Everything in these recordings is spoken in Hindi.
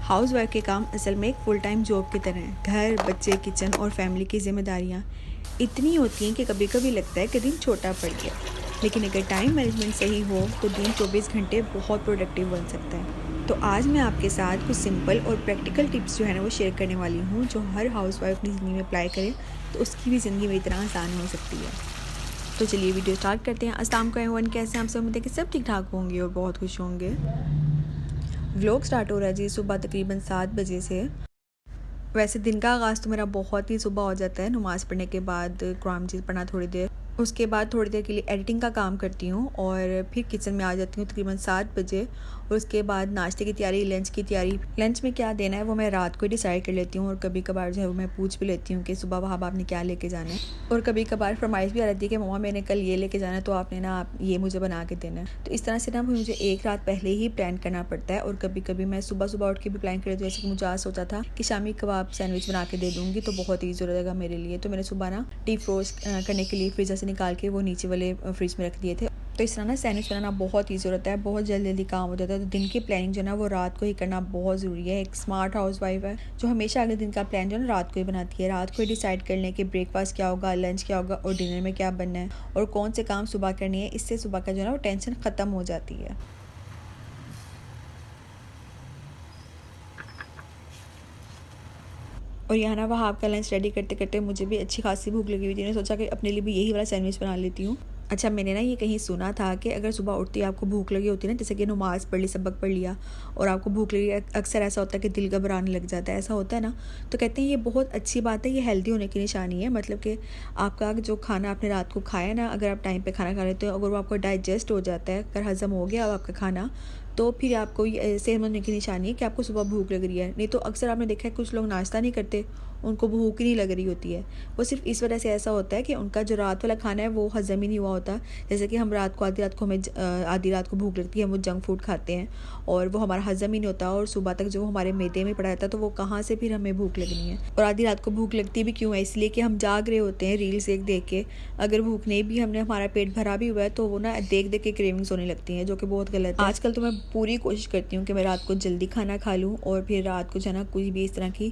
हाउसवाइफ के काम असल में एक फुल टाइम जॉब की तरह है। घर, बच्चे, किचन और फैमिली की जिम्मेदारियाँ इतनी होती हैं कि कभी कभी लगता है कि दिन छोटा पड़ गया। लेकिन अगर टाइम मैनेजमेंट सही हो तो दिन 24 घंटे बहुत प्रोडक्टिव बन सकता है। तो आज मैं आपके साथ कुछ सिंपल और प्रैक्टिकल टिप्स जो है ना वो शेयर करने वाली हूँ, जो हर हाउसवाइफ अपनी ज़िंदगी में अप्लाई करे तो उसकी भी ज़िंदगी में इतना आसान हो सकती है। तो चलिए वीडियो स्टार्ट करते हैं। अस्सलाम वालेकुम, कैसे हैं आप सब? उम्मीद है कि सब ठीक ठाक होंगे और बहुत खुश होंगे। व्लॉग स्टार्ट हो रहा है जी सुबह तकरीबन 7 बजे से। वैसे दिन का आगाज़ तो मेरा बहुत ही सुबह हो जाता है, नमाज़ पढ़ने के बाद कुरान मजीद पढ़ना थोड़ी देर, उसके बाद थोड़ी देर के लिए एडिटिंग का काम करती हूँ और फिर किचन में आ जाती हूँ तकरीबन 7 बजे। और उसके बाद नाश्ते की तैयारी, लंच की तैयारी। लंच में क्या देना है वो मैं रात को ही डिसाइड कर लेती हूँ और कभी कभार जो है वो मैं पूछ भी लेती हूँ कि सुबह वहाँ आपने क्या लेके जाना है। और कभी कभार फरमाइश भी आ जाती है कि मम्मा मैंने कल ये लेके जाना है, तो आपने ना आप ये मुझे बना के देना है। तो इस तरह से ना मुझे एक रात पहले ही प्लान करना पड़ता है। और कभी कभी मैं सुबह सुबह उठ के भी प्लान कर लेती हूँ। जैसे कि मुझे आज सोचा था कि शामी कबाब सैंडविच बना के दे दूँगी, तो बहुत ईजी हो जाएगा मेरे लिए। तो मैंने सुबह ना डीप फ्रोस्ट करने के लिए फ्रीजर से निकाल के वो नीचे वाले फ्रिज में रख दिए थे। तो इस तरह ना सैंडविच बनाना बहुत ईजी होता है, बहुत जल्दी जल्दी काम हो जाता है। तो दिन की प्लानिंग जो है ना वो रात को ही करना बहुत ज़रूरी है। एक स्मार्ट हाउसवाइफ है जो हमेशा अगले दिन का प्लान जो है ना रात को ही बनाती है। रात को ही डिसाइड कर लें कि ब्रेकफास्ट क्या होगा, लंच क्या होगा और डिनर में क्या बनना है और कौन से काम सुबह करनी है। इससे सुबह का जो है ना वो टेंशन ख़त्म हो जाती है। और यहाँ ना वहाँ आपका लंच रेडी करते करते मुझे भी अच्छी खासी भूख लगी हुई थी। मैंने सोचा कि अपने लिए भी यही वाला सैंडविच बना लेती हूँ। अच्छा, मैंने ना ये कहीं सुना था कि अगर सुबह उठते ही आपको भूख लगी होती है ना, जैसे कि नमाज़ पढ़ ली, सबक पढ़ लिया और आपको भूख लगी, अक्सर ऐसा होता है कि दिल घबराने लग जाता है, ऐसा होता है ना। तो कहते हैं ये बहुत अच्छी बात है, ये हेल्दी होने की निशानी है। मतलब कि आपका जो खाना आपने रात को खाया ना, अगर आप टाइम पे खाना खा लेते हो, अगर वो आपको डाइजेस्ट हो जाता है, अगर हज़म हो गया अब आपका खाना, तो फिर आपको ये सेहतमंद होने की निशानी है कि आपको सुबह भूख लग रही है। नहीं तो अक्सर आपने देखा है कुछ लोग नाश्ता नहीं करते, उनको भूख ही नहीं लग रही होती है। वो सिर्फ इस वजह से ऐसा होता है कि उनका जो रात वाला खाना है वो हज़म ही नहीं हुआ होता। जैसे कि हम रात को आधी रात को भूख लगती है, हम वो जंक फूड खाते हैं और वो हमारा हज़म ही नहीं होता और सुबह तक जो हमारे मैदे में पड़ा रहता है, तो वो कहाँ से फिर हमें भूख लगनी है। और आधी रात को भूख लगती भी क्यों है? इसलिए कि हम जाग रहे होते हैं रील्स देख देख के। अगर भूख नहीं भी, हमने हमारा पेट भरा भी हुआ है, तो वो ना देख देख के क्रेविंग्स होने लगती हैं, जो कि बहुत गलत है। आजकल तो मैं पूरी कोशिश करती हूँ कि मैं रात को जल्दी खाना खा लूँ और फिर रात को जो है ना कुछ भी इस तरह की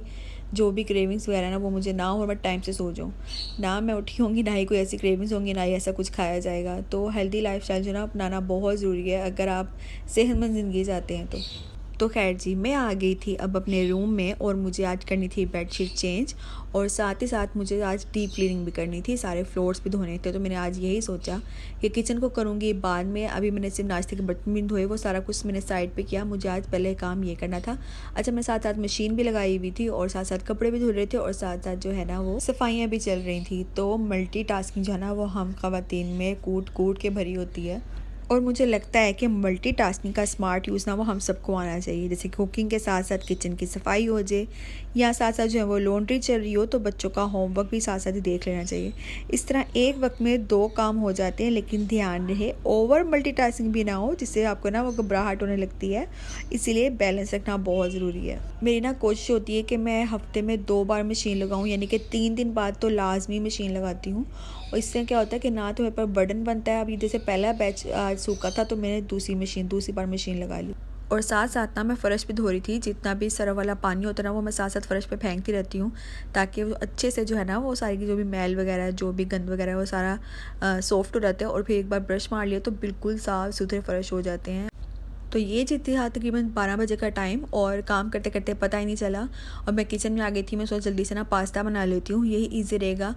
जो भी क्रेविंग्स वगैरह ना वो मुझे ना हो और मैं टाइम से सो जाऊँ। ना मैं उठी होंगी, ना ही कोई ऐसी क्रेविंग्स होंगी, ना ही ऐसा कुछ खाया जाएगा। तो हेल्दी लाइफस्टाइल जो ना अपनाना बहुत ज़रूरी है अगर आप सेहतमंद ज़िंदगी चाहते हैं तो खैर जी, मैं आ गई थी अब अपने रूम में और मुझे आज करनी थी बेडशीट चेंज और साथ ही साथ मुझे आज डीप क्लीनिंग भी करनी थी, सारे फ्लोर्स भी धोने थे। तो मैंने आज यही सोचा कि किचन को करूँगी बाद में। अभी मैंने सिर्फ नाश्ते के बर्तन भी धोए, वो सारा कुछ मैंने साइड पे किया। मुझे आज पहले काम ये करना था। अच्छा, मैं साथ साथ मशीन भी लगाई हुई थी और साथ साथ कपड़े भी धुल रहे थे और साथ साथ जो है ना वो सफाइयाँ भी चल रही थी। तो मल्टीटास्किंग जो है ना वो हम ख़वातीन में कूट कूट के भरी होती है। और मुझे लगता है कि मल्टीटास्किंग का स्मार्ट यूज़ ना वो हम सबको आना चाहिए। जैसे कुकिंग के साथ साथ किचन की सफाई हो जाए या साथ साथ जो है वो लॉन्ड्री चल रही हो तो बच्चों का होमवर्क भी साथ साथ ही देख लेना चाहिए। इस तरह एक वक्त में 2 काम हो जाते हैं, लेकिन ध्यान रहे ओवर मल्टीटास्किंग भी ना हो जिससे आपको ना वो घबराहट होने लगती है। इसीलिए बैलेंस रखना बहुत ज़रूरी है। मेरी ना कोशिश होती है कि मैं हफ्ते में 2 बार मशीन लगाऊँ, यानी कि 3 दिन बाद तो लाजमी मशीन लगाती हूँ। और इससे क्या होता है कि ना तो मेरे पर बर्डन बनता है। अभी जैसे पहला बैच आज सूखा था तो मैंने दूसरी बार मशीन लगा ली। और साथ साथ ना मैं फ़र्श भी धो रही थी। जितना भी सरफ वाला पानी होता है ना वो मैं साथ साथ फ़र्श पे फेंकती रहती हूँ, ताकि वो अच्छे से जो है ना वो सारी की जो भी मैल वगैरह है, जो भी गंद वगैरह है वो सारा सॉफ्ट हो जाता है। और फिर एक बार ब्रश मार लिया तो बिल्कुल साफ़ सुथरे फ़र्श हो जाते हैं। तो ये जीती था तकरीबन 12 बजे का टाइम और काम करते करते पता ही नहीं चला। और मैं किचन में आ गई थी। मैं सोचा जल्दी से ना पास्ता बना लेती हूँ, यही ईजी रहेगा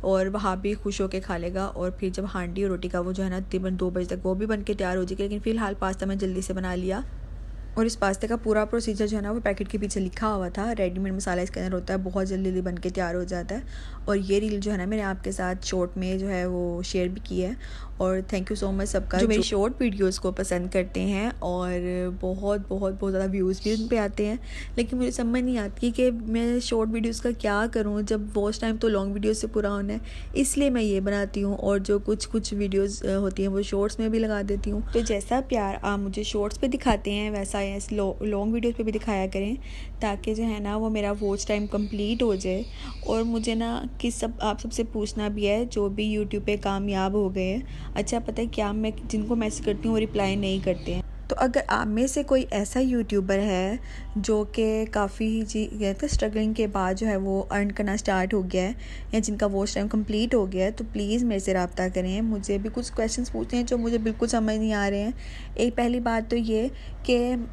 और वहाँ भी खुश होकर खा लेगा। और फिर जब हांडी और रोटी का वो जो है ना तकरीबन 2 बजे तक वो भी बन के तैयार हो जाएगी। लेकिन फ़िलहाल पास्ता मैं जल्दी से बना लिया। और इस पास्ते का पूरा प्रोसीजर जो है ना वो पैकेट के पीछे लिखा हुआ था। रेडीमेड मसाला इसके अंदर होता है, बहुत जल्दी जल्दी बन के तैयार हो जाता है। और ये रील जो है ना मैंने आपके साथ शॉर्ट में जो है वो शेयर भी की है। और थैंक यू सो मच सबका जो मेरी शॉर्ट वीडियोस को पसंद करते हैं। और बहुत बहुत बहुत ज़्यादा व्यूज़ भी उन पे आते हैं, लेकिन मुझे समझ नहीं आती कि मैं शॉर्ट वीडियोस का क्या करूं जब वॉच टाइम तो लॉन्ग वीडियोस से पूरा होना है। इसलिए मैं ये बनाती हूँ और जो कुछ वीडियोस होती हैं वो शॉर्ट्स में भी लगा देती हूँ। तो जैसा प्यार आप मुझे शॉर्ट्स पे दिखाते हैं वैसा लॉन्ग वीडियोस पे भी दिखाया करें, ताकि जो है ना वो मेरा वॉच टाइम कंप्लीट हो जाए। और मुझे ना आप सबसे पूछना भी है जो भी यूट्यूब पे कामयाब हो गए हैं। अच्छा, पता है क्या, मैं जिनको मैसेज करती हूँ वो रिप्लाई नहीं करते हैं। तो अगर आप में से कोई ऐसा यूट्यूबर है जो कि काफ़ी कहते स्ट्रगलिंग के बाद जो है वो अर्न करना स्टार्ट हो गया है या जिनका वॉच टाइम कंप्लीट हो गया है, तो प्लीज़ मेरे से रब्ता करें। मुझे भी कुछ क्वेश्चंस पूछने हैं जो मुझे बिल्कुल समझ नहीं आ रहे हैं। एक पहली बात तो ये कि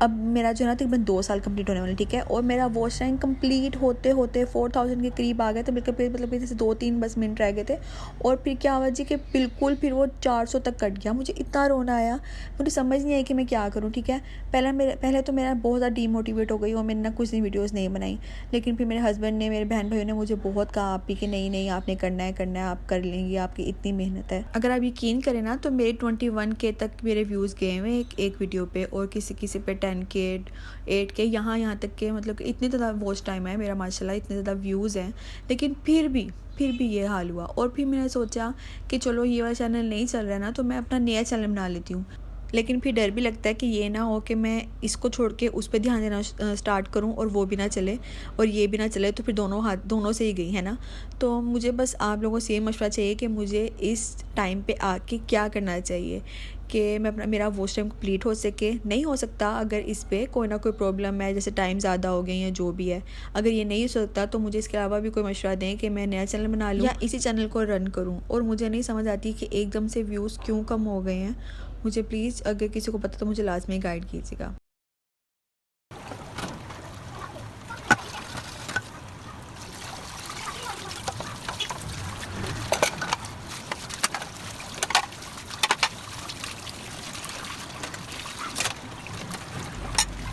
अब मेरा जो है ना तकरीबन 2 साल कंप्लीट होने वाले, ठीक है, और मेरा वॉच टाइम कंप्लीट होते होते 4000 के करीब आ गए थे। बिल्कुल मतलब जैसे 2-3 बस मिनट रह गए थे और फिर क्या हुआ जी कि बिल्कुल फिर वो 400 तक कट गया। मुझे इतना रोना आया, मुझे समझ नहीं आई कि मैं क्या करूँ, ठीक है। पहले तो मेरा बहुत ज़्यादा डीमोटिवेट हो गई और मैंने ना कुछ दिन वीडियोज़ नहीं बनाई। लेकिन फिर मेरे हस्बैंड ने, मेरे बहन भाइयों ने मुझे बहुत कहा आप भी कि नहीं आपने करना है, आप कर लेंगे, आपकी इतनी मेहनत है। अगर आप यकीन करें ना तो मेरे 21K तक मेरे व्यूज़ गए हुए एक वीडियो पे, और किसी पे 10K 8K यहाँ तक के, मतलब इतने ज़्यादा वॉच टाइम है मेरा माशाल्लाह, इतने ज़्यादा व्यूज़ हैं। लेकिन फिर भी ये हाल हुआ। और फिर मैंने सोचा कि चलो ये वाला चैनल नहीं चल रहा है ना, तो मैं अपना नया चैनल बना लेती हूँ। लेकिन फिर डर भी लगता है कि ये ना हो कि मैं इसको छोड़ के उस पर ध्यान देना स्टार्ट करूं और वो भी ना चले और ये भी ना चले, तो फिर दोनों से ही गई है ना। तो मुझे बस आप लोगों से ये मशवरा चाहिए कि मुझे इस टाइम पे आके क्या करना चाहिए कि मैं मेरा वॉच टाइम कंप्लीट हो सके। नहीं हो सकता अगर इस पर कोई ना कोई प्रॉब्लम है, जैसे टाइम ज़्यादा हो गई या जो भी है, अगर ये नहीं हो सकता तो मुझे इसके अलावा भी कोई मशवरा दें कि मैं नया चैनल बना लूँ या इसी चैनल को रन करूँ। और मुझे नहीं समझ आती कि एकदम से व्यूज़ क्यों कम हो गए हैं। मुझे प्लीज़ अगर किसी को पता तो मुझे लाज़मी गाइड कीजिएगा।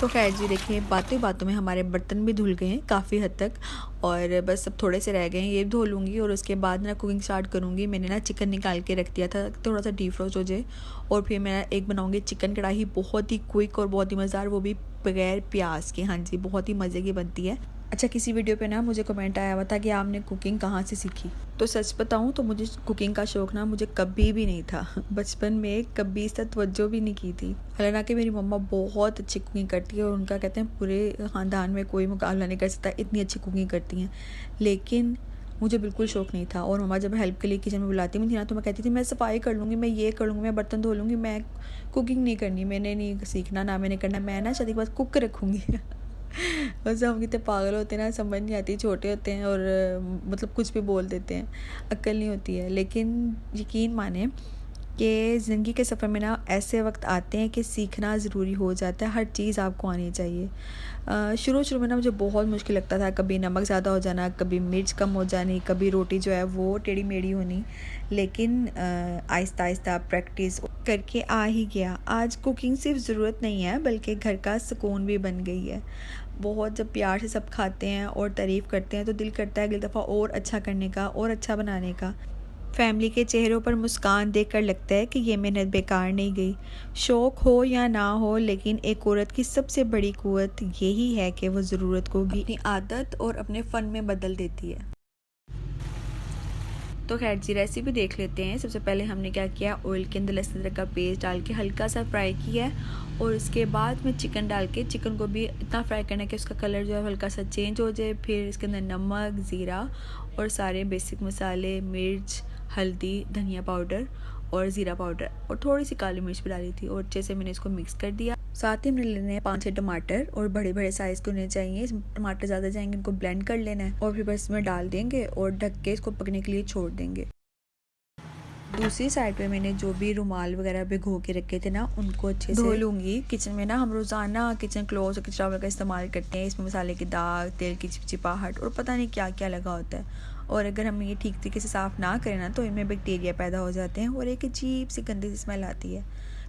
तो खैर जी देखिए, बातों में हमारे बर्तन भी धुल गए हैं काफ़ी हद तक, और बस अब थोड़े से रह गए हैं, ये धो लूँगी और उसके बाद ना कुकिंग स्टार्ट करूँगी। मैंने ना चिकन निकाल के रख दिया था थोड़ा सा डीफ्रोस्ट हो जाए, और फिर मैं एक बनाऊँगी चिकन कढ़ाई, बहुत ही क्विक और बहुत ही मज़ेदार, वो भी बगैर प्याज के। हाँ जी, बहुत ही मज़े की बनती है। अच्छा, किसी वीडियो पे ना मुझे कमेंट आया हुआ था कि आपने कुकिंग कहाँ से सीखी। तो सच बताऊँ तो मुझे कुकिंग का शौक़ ना मुझे कभी भी नहीं था। बचपन में कभी इससे तवज्जो भी नहीं की थी। हालांकि मेरी मम्मा बहुत अच्छी कुकिंग करती है और उनका कहते हैं पूरे ख़ानदान में कोई मुकाबला नहीं कर सकता, इतनी अच्छी कुकिंग करती हैं। लेकिन मुझे बिल्कुल शौक़ नहीं था, और मम्मा जब हेल्प के लिए किचन में बुलाती थी ना तो मैं कहती थी मैं सफाई कर लूँगी, मैं ये कर लूँगी, मैं बर्तन धो लूँगी, मैं कुकिंग नहीं करनी, मैंने नहीं सीखना, ना मैंने करना, मैं ना शादी के बाद कुक रखूँगी। बस हम कितने पागल होते हैं ना, समझ नहीं आती, छोटे होते हैं और मतलब कुछ भी बोल देते हैं, अक्ल नहीं होती है। लेकिन यकीन माने कि ज़िंदगी के सफ़र में ना ऐसे वक्त आते हैं कि सीखना ज़रूरी हो जाता है, हर चीज़ आपको आनी चाहिए। शुरू में ना मुझे बहुत मुश्किल लगता था, कभी नमक ज़्यादा हो जाना, कभी मिर्च कम हो जानी, कभी रोटी जो है वो टेढ़ी मेढ़ी होनी। लेकिन आहिस्ता आहिस्ता प्रैक्टिस करके आ ही गया। आज कुकिंग सिर्फ ज़रूरत नहीं है बल्कि घर का सुकून भी बन गई है। बहुत जब प्यार से सब खाते हैं और तारीफ़ करते हैं तो दिल करता है अगली दफ़ा और अच्छा करने का और अच्छा बनाने का। फैमिली के चेहरों पर मुस्कान देखकर लगता है कि ये मेहनत बेकार नहीं गई। शौक़ हो या ना हो, लेकिन एक औरत की सबसे बड़ी क़ुव्वत यही है कि वो ज़रूरत को भी अपनी आदत और अपने फ़न में बदल देती है। तो खैर जी, रेसिपी देख लेते हैं। सबसे पहले हमने क्या किया, ऑयल के अंदर लहसुन अदरक का पेस्ट डाल के हल्का सा फ्राई किया है, और उसके बाद में चिकन डाल के चिकन को भी इतना फ्राई करना है कि उसका कलर जो है हल्का सा चेंज हो जाए। फिर इसके अंदर नमक, ज़ीरा और सारे बेसिक मसाले, मिर्च, हल्दी, धनिया पाउडर और ज़ीरा पाउडर और थोड़ी सी काली मिर्च भी डाली थी, और अच्छे से मैंने इसको मिक्स कर दिया। साथ ही हमने लेने हैं 5-6 टमाटर, और बड़े बड़े साइज़ के होने चाहिए। टमाटर ज़्यादा जाएंगे, इनको ब्लेंड कर लेना है और फिर बस इसमें डाल देंगे और ढक के इसको पकने के लिए छोड़ देंगे। दूसरी साइड पे मैंने जो भी रुमाल वगैरह भिगो के रखे थे ना, उनको अच्छे से धो लूँगी। किचन में ना हम रोज़ाना किचन क्लोथ और किचन का इस्तेमाल करते हैं। इसमें मसाले के दाग, तेल की चिपचिपाहट और पता नहीं क्या क्या लगा होता है, और अगर हम ये ठीक तरीके से साफ़ ना करें ना तो इनमें बैक्टीरिया पैदा हो जाते हैं और एक अजीब सी गंदी सी स्मेल आती है।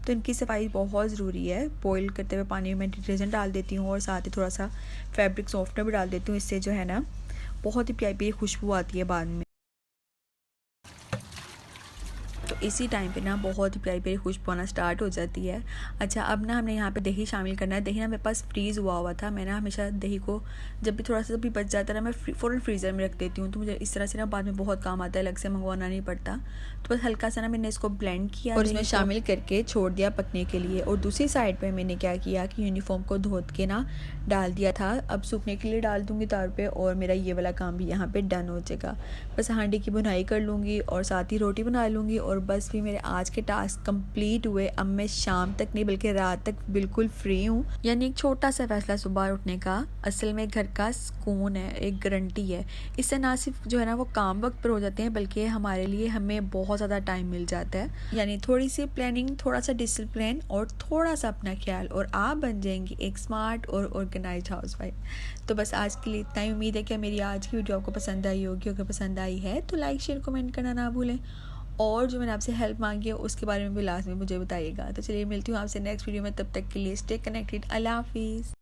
तो इनकी सफाई बहुत ज़रूरी है। बॉईल करते हुए पानी में डिटर्जेंट डाल देती हूँ और साथ ही थोड़ा सा फैब्रिक सॉफ्टनर भी डाल देती हूँ। इससे जो है ना बहुत ही प्यारी खुशबू आती है बाद में। तो इसी टाइम पे ना बहुत ही प्यारी खुशबू आना स्टार्ट हो जाती है। अच्छा, अब ना हमने यहाँ पे दही शामिल करना है। दही ना मेरे पास फ्रीज़ हुआ था। मैं ना हमेशा दही को जब भी थोड़ा सा भी बच जाता है ना, मैं फ़ौरन फ्रीज़र में रख देती हूँ, तो मुझे इस तरह से ना बाद में बहुत काम आता है, अलग से मंगवाना नहीं पड़ता। तो बस हल्का सा ना मैंने इसको ब्लेंड किया और इसमें शामिल करके छोड़ दिया पकने के लिए। और दूसरी साइड पर मैंने क्या किया कि यूनिफॉर्म को धो के ना डाल दिया था। अब सूखने के लिए डाल दूँगी तार पर, और मेरा ये वाला काम भी यहाँ पर डन हो जाएगा। बस हांडी की बुनाई कर लूँगी और साथ ही रोटी बना लूँगी, और बस भी मेरे आज के टास्क कंप्लीट हुए। अब मैं शाम तक नहीं बल्कि रात तक बिल्कुल फ्री हूँ। यानी एक छोटा सा फैसला सुबह उठने का असल में घर का सुकून है, एक गारंटी है। इससे ना सिर्फ जो है ना वो काम वक्त पर हो जाते हैं बल्कि हमारे लिए हमें बहुत ज़्यादा टाइम मिल जाता है। यानी थोड़ी सी प्लानिंग, थोड़ा सा डिसिप्लिन और थोड़ा सा अपना ख्याल और आप बन जाएंगी एक स्मार्ट और ऑर्गेनाइज्ड हाउसवाइफ। तो बस आज के लिए इतना ही। उम्मीद है कि मेरी आज की वीडियो आपको पसंद आई होगी। अगर पसंद आई है तो लाइक शेयर कमेंट करना ना भूलें और जो मैंने आपसे हेल्प मांगी है उसके बारे में भी लास्ट में मुझे बताइएगा। तो चलिए मिलती हूँ आपसे नेक्स्ट वीडियो में, तब तक के लिए स्टे कनेक्टेड। अल्लाह हाफिज़।